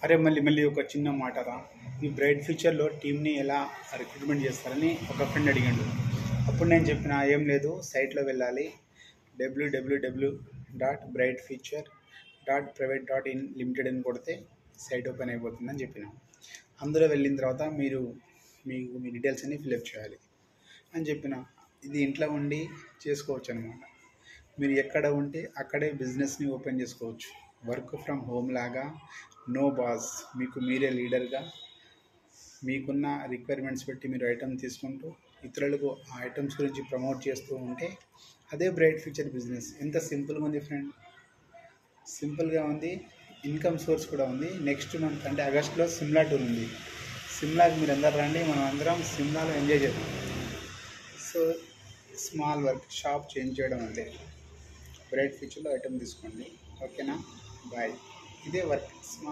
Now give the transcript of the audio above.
అరే మళ్ళీ మళ్ళీ ఒక చిన్న మాటరా, ఈ బ్రైట్ ఫ్యూచర్లో టీమ్ని ఎలా రిక్రూట్మెంట్ చేస్తారని ఒక ఫ్రెండ్ అడిగాడు. అప్పుడు నేను చెప్పిన ఏం లేదు, సైట్లో వెళ్ళాలి, www.brightfuture.private.in లిమిటెడ్ అని కొడితే సైట్ ఓపెన్ అయిపోతుందని చెప్పిన. అందులో వెళ్ళిన తర్వాత మీకు మీ డీటెయిల్స్ అన్ని ఫిల్అప్ చేయాలి అని చెప్పిన. ఇది ఇంట్లో ఉండి చేసుకోవచ్చు అనమాట. మీరు ఎక్కడ ఉంటే అక్కడే బిజినెస్ని ఓపెన్ చేసుకోవచ్చు. వర్క్ ఫ్రమ్ హోమ్ లాగా, నో బాస్, మీకు మీరే లీడర్గా మీకున్న రిక్వైర్మెంట్స్ బట్టి మీరు ఐటమ్ తీసుకుంటూ ఇతరులకు ఆ ఐటమ్స్ గురించి ప్రమోట్ చేస్తూ ఉంటే అదే బ్రైట్ ఫ్యూచర్ బిజినెస్. ఎంత సింపుల్గా ఉంది ఫ్రెండ్, సింపుల్గా ఉంది. ఇన్కమ్ సోర్స్ కూడా ఉంది. నెక్స్ట్ మంత్ అంటే ఆగస్టులో సిమ్లా టూర్ ఉంది. సిమ్లాకి మీరు అందరు రండి, మనం అందరం సిమ్లాలో ఎంజాయ్ చేద్దాం. So small work, shop change చేయడం అంతే. బ్రైట్ ఫ్యూచర్లో ఐటమ్ తీసుకోండి, ఓకేనా? బాయ్. ఇదే వర్క్, స్మాల్